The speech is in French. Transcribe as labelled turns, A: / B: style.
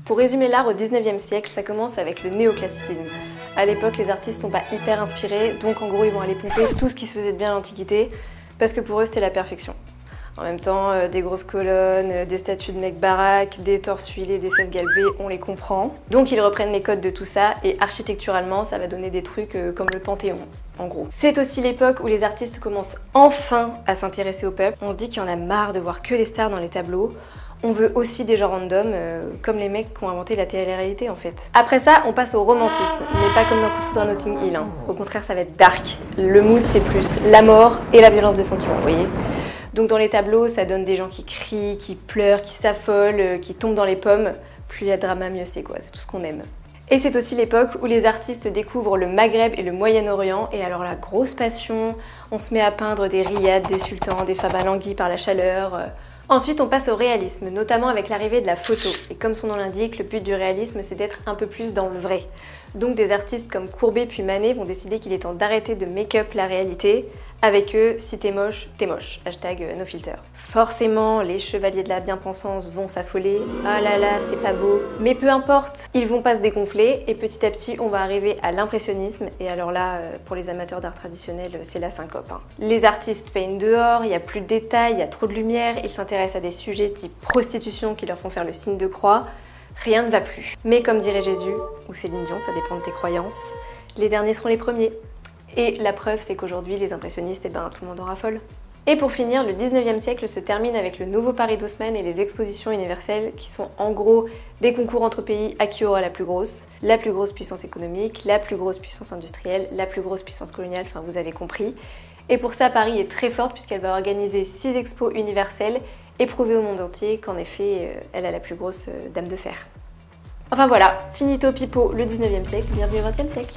A: Pour résumer l'art au 19e siècle, ça commence avec le néoclassicisme. À l'époque, les artistes sont pas hyper inspirés, donc en gros ils vont aller pomper tout ce qui se faisait de bien à l'Antiquité, parce que pour eux c'était la perfection. En même temps, des grosses colonnes, des statues de mecs baraques, des torses huilés, des fesses galbées, on les comprend. Donc ils reprennent les codes de tout ça, et architecturalement ça va donner des trucs comme le Panthéon, en gros. C'est aussi l'époque où les artistes commencent enfin à s'intéresser au peuple. On se dit qu'il y en a marre de voir que les stars dans les tableaux. On veut aussi des gens random, comme les mecs qui ont inventé la télé-réalité en fait. Après ça, on passe au romantisme, mais pas comme dans Coup de foudre à Notting Hill. Hein. Au contraire, ça va être dark. Le mood, c'est plus la mort et la violence des sentiments, vous voyez. Donc dans les tableaux, ça donne des gens qui crient, qui pleurent, qui s'affolent, qui tombent dans les pommes. Plus il y a de drama, mieux c'est quoi, c'est tout ce qu'on aime. Et c'est aussi l'époque où les artistes découvrent le Maghreb et le Moyen-Orient, et alors la grosse passion, on se met à peindre des riades, des sultans, des femmes alanguies par la chaleur. Ensuite, on passe au réalisme, notamment avec l'arrivée de la photo. Et comme son nom l'indique, le but du réalisme, c'est d'être un peu plus dans le vrai. Donc des artistes comme Courbet puis Manet vont décider qu'il est temps d'arrêter de make-up la réalité. Avec eux, si t'es moche, hashtag #nofilter. Forcément, les chevaliers de la bien-pensance vont s'affoler. Ah là là, c'est pas beau. Mais peu importe, ils vont pas se dégonfler et petit à petit, on va arriver à l'impressionnisme. Et alors là, pour les amateurs d'art traditionnel, c'est la syncope. Hein. Les artistes peignent dehors, il n'y a plus de détails, il y a trop de lumière, ils s'intéressent à des sujets type prostitution qui leur font faire le signe de croix. Rien ne va plus. Mais comme dirait Jésus, ou Céline Dion, ça dépend de tes croyances, les derniers seront les premiers. Et la preuve, c'est qu'aujourd'hui, les impressionnistes, tout le monde en raffole. Et pour finir, le 19e siècle se termine avec le nouveau Paris d'Haussmann et les expositions universelles qui sont en gros des concours entre pays à qui aura la plus grosse puissance économique, la plus grosse puissance industrielle, la plus grosse puissance coloniale, enfin vous avez compris. Et pour ça, Paris est très forte puisqu'elle va organiser 6 expos universelles et prouver au monde entier qu'en effet, elle a la plus grosse dame de fer. Enfin voilà, finito pipo le 19e siècle, bienvenue au 20e siècle.